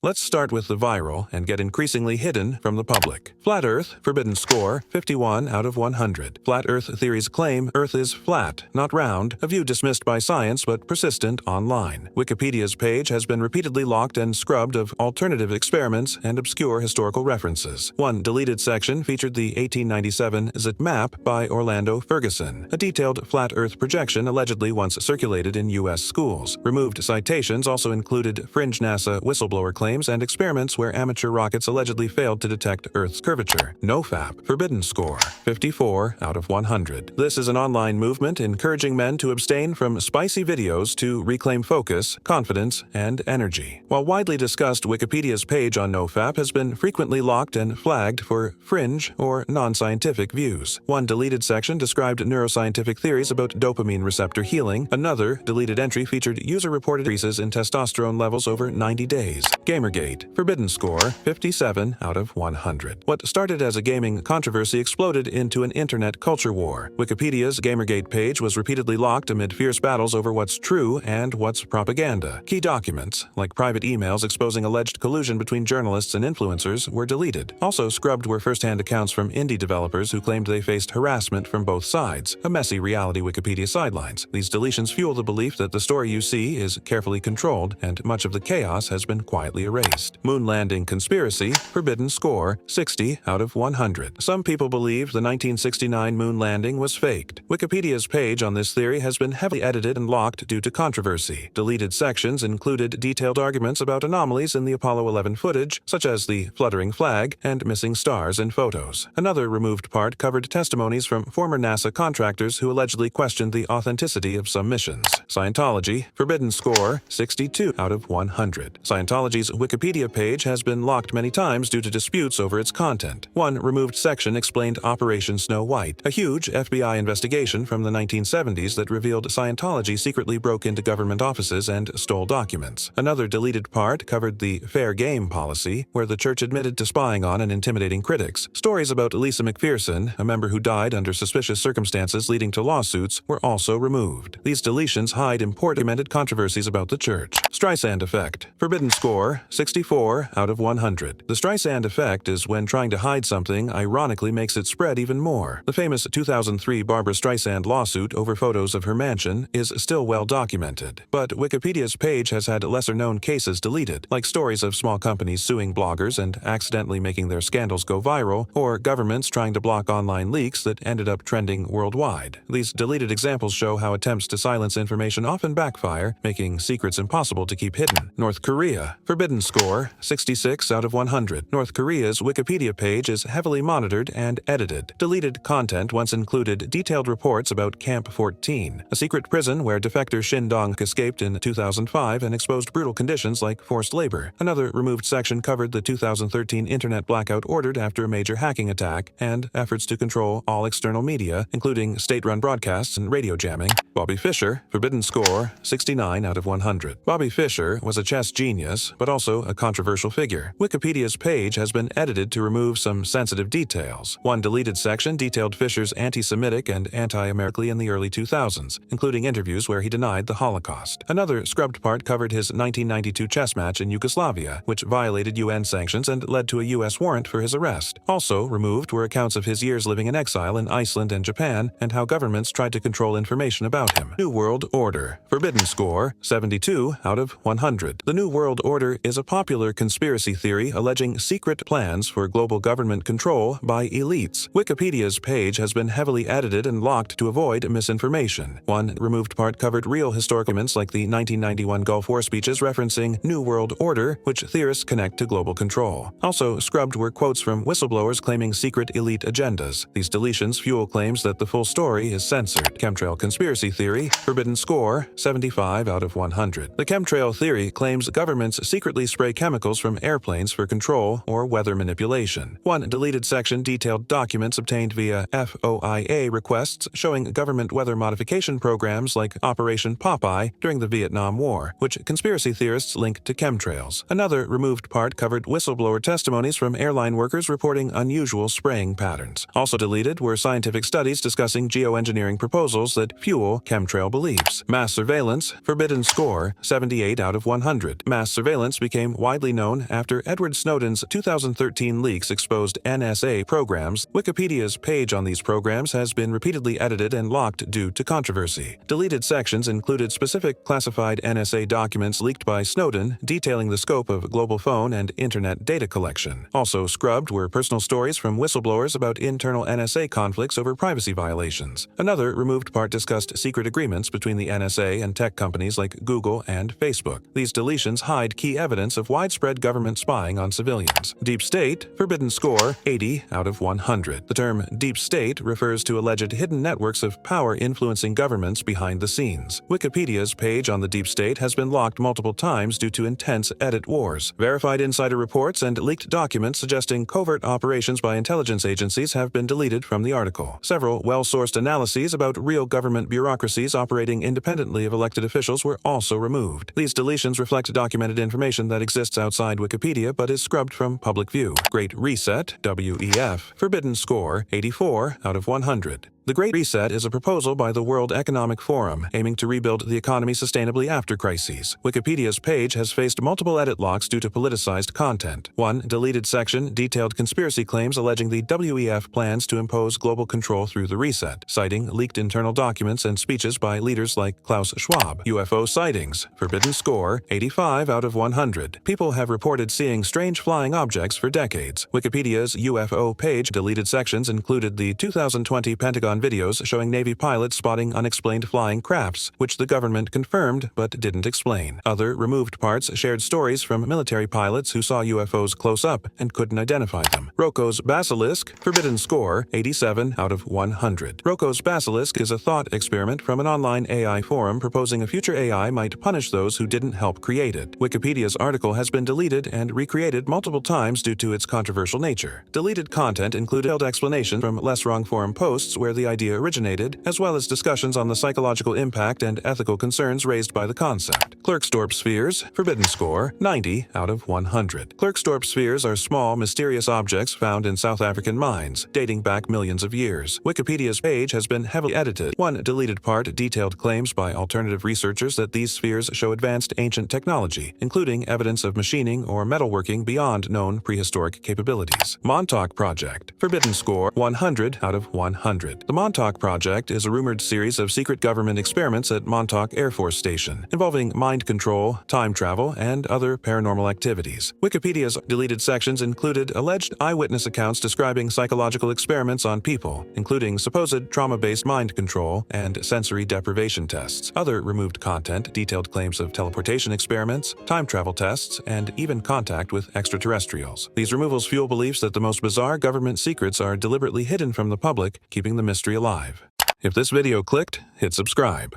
Let's start with the viral and get increasingly hidden from the public. Flat Earth, forbidden score, 51 out of 100. Flat Earth theories claim Earth is flat, not round, a view dismissed by science but persistent online. Wikipedia's page has been repeatedly locked and scrubbed of alternative experiments and obscure historical references. One deleted section featured the 1897 Zit map by Orlando Ferguson, a detailed flat Earth projection allegedly once circulated in U.S. schools. Removed citations also included fringe NASA whistleblower claims and experiments where amateur rockets allegedly failed to detect Earth's curvature. NoFap, forbidden score, 54 out of 100. This is an online movement encouraging men to abstain from spicy videos to reclaim focus, confidence, and energy. While widely discussed, Wikipedia's page on NoFap has been frequently locked and flagged for fringe or non-scientific views. One deleted section described neuroscientific theories about dopamine receptor healing. Another deleted entry featured user-reported increases in testosterone levels over 90 days. Gamergate, forbidden score, 57 out of 100. What started as a gaming controversy exploded into an internet culture war. Wikipedia's Gamergate page was repeatedly locked amid fierce battles over what's true and what's propaganda. Key documents, like private emails exposing alleged collusion between journalists and influencers, were deleted. Also scrubbed were first-hand accounts from indie developers who claimed they faced harassment from both sides. A messy reality Wikipedia sidelines. These deletions fuel the belief that the story you see is carefully controlled, and much of the chaos has been quietly erased. Moon landing conspiracy, forbidden score, 60 out of 100. Some people believe the 1969 moon landing was faked. Wikipedia's page on this theory has been heavily edited and locked due to controversy. Deleted sections included detailed arguments about anomalies in the Apollo 11 footage, such as the fluttering flag and missing stars in photos. Another removed part covered testimonies from former NASA contractors who allegedly questioned the authenticity of some missions. Scientology, forbidden score, 62 out of 100. Scientology's Wikipedia page has been locked many times due to disputes over its content. One removed section explained Operation Snow White, a huge FBI investigation from the 1970s that revealed Scientology secretly broke into government offices and stole documents. Another deleted part covered the fair game policy, where the church admitted to spying on and intimidating critics. Stories about Lisa McPherson, a member who died under suspicious circumstances leading to lawsuits, were also removed. These deletions hide important documented controversies about the church. Streisand effect, forbidden score, 64 out of 100. The Streisand effect is when trying to hide something ironically makes it spread even more. The famous 2003 Barbra Streisand lawsuit over photos of her mansion is still well documented, but Wikipedia's page has had lesser-known cases deleted, like stories of small companies suing bloggers and accidentally making their scandals go viral, or governments trying to block online leaks that ended up trending worldwide. These deleted examples show how attempts to silence information often backfire, making secrets impossible to keep hidden. North Korea, forbidden score, 66 out of 100. North Korea's Wikipedia page is heavily monitored and edited. Deleted content once included detailed reports about Camp 14, a secret prison where defector Shin Dong escaped in 2005 and exposed brutal conditions like forced labor. Another removed section covered the 2013 internet blackout ordered after a major hacking attack and efforts to control all external media, including state-run broadcasts and radio jamming. Bobby Fischer, forbidden score, 69 out of 100. Bobby Fischer was a chess genius, but also a controversial figure. Wikipedia's page has been edited to remove some sensitive details. One deleted section detailed Fischer's anti-Semitic and anti-American in the early 2000s, including interviews where he denied the Holocaust. Another scrubbed part covered his 1992 chess match in Yugoslavia, which violated UN sanctions and led to a U.S. warrant for his arrest. Also removed were accounts of his years living in exile in Iceland and Japan, and how governments tried to control information about him. New World Order, forbidden score, 72 out of 100. The New World Order is a popular conspiracy theory alleging secret plans for global government control by elites. Wikipedia's page has been heavily edited and locked to avoid misinformation. One removed part covered real historical events like the 1991 Gulf War speeches referencing New World Order, which theorists connect to global control. Also scrubbed were quotes from whistleblowers claiming secret elite agendas. These deletions fuel claims that the full story is censored. Chemtrail conspiracy theory, forbidden score, 75 out of 100. The chemtrail theory claims governments secretly spray chemicals from airplanes for control or weather manipulation. One deleted section detailed documents obtained via FOIA requests showing government weather modification programs like Operation Popeye during the Vietnam War, which conspiracy theorists linked to chemtrails. Another removed part covered whistleblower testimonies from airline workers reporting unusual spraying patterns. Also deleted were scientific studies discussing geoengineering proposals that fuel chemtrail beliefs. Mass surveillance, forbidden score, 78 out of 100. Mass surveillance became widely known after Edward Snowden's 2013 leaks exposed NSA programs. Wikipedia's page on these programs has been repeatedly edited and locked due to controversy. Deleted sections included specific classified NSA documents leaked by Snowden detailing the scope of global phone and internet data collection. Also scrubbed were personal stories from whistleblowers about internal NSA conflicts over privacy violations. Another removed part discussed secret agreements between the NSA and tech companies like Google and Facebook. These deletions hide key evidence of widespread government spying on civilians. Deep State, forbidden score, 80 out of 100. The term deep state refers to alleged hidden networks of power influencing governments behind the scenes. Wikipedia's page on the deep state has been locked multiple times due to intense edit wars. Verified insider reports and leaked documents suggesting covert operations by intelligence agencies have been deleted from the article. Several well-sourced analyses about real government bureaucracies operating independently of elected officials were also removed. These deletions reflect documented information that exists outside Wikipedia but is scrubbed from public view. Great Reset, WEF, forbidden score, 84 out of 100. The Great Reset is a proposal by the World Economic Forum aiming to rebuild the economy sustainably after crises. Wikipedia's page has faced multiple edit locks due to politicized content. One deleted section detailed conspiracy claims alleging the WEF plans to impose global control through the reset, citing leaked internal documents and speeches by leaders like Klaus Schwab. UFO sightings, forbidden score, 85 out of 100. People have reported seeing strange flying objects for decades. Wikipedia's UFO page deleted sections included the 2020 Pentagon videos showing Navy pilots spotting unexplained flying crafts, which the government confirmed but didn't explain. Other removed parts shared stories from military pilots who saw UFOs close up and couldn't identify them. Rocco's Basilisk, forbidden score, 87 out of 100. Rocco's Basilisk is a thought experiment from an online AI forum proposing a future AI might punish those who didn't help create it. Wikipedia's article has been deleted and recreated multiple times due to its controversial nature. Deleted content included explanation from less wrong forum posts where the idea originated, as well as discussions on the psychological impact and ethical concerns raised by the concept. Klerksdorp spheres, forbidden score, 90 out of 100. Klerksdorp spheres are small, mysterious objects found in South African mines, dating back millions of years. Wikipedia's page has been heavily edited. One deleted part detailed claims by alternative researchers that these spheres show advanced ancient technology, including evidence of machining or metalworking beyond known prehistoric capabilities. Montauk Project, forbidden score, 100 out of 100. The Montauk Project is a rumored series of secret government experiments at Montauk Air Force Station, involving mind control, time travel, and other paranormal activities. Wikipedia's deleted sections included alleged eyewitness accounts describing psychological experiments on people, including supposed trauma-based mind control and sensory deprivation tests. Other removed content detailed claims of teleportation experiments, time travel tests, and even contact with extraterrestrials. These removals fuel beliefs that the most bizarre government secrets are deliberately hidden from the public, keeping the mystery alive. If this video clicked, hit subscribe.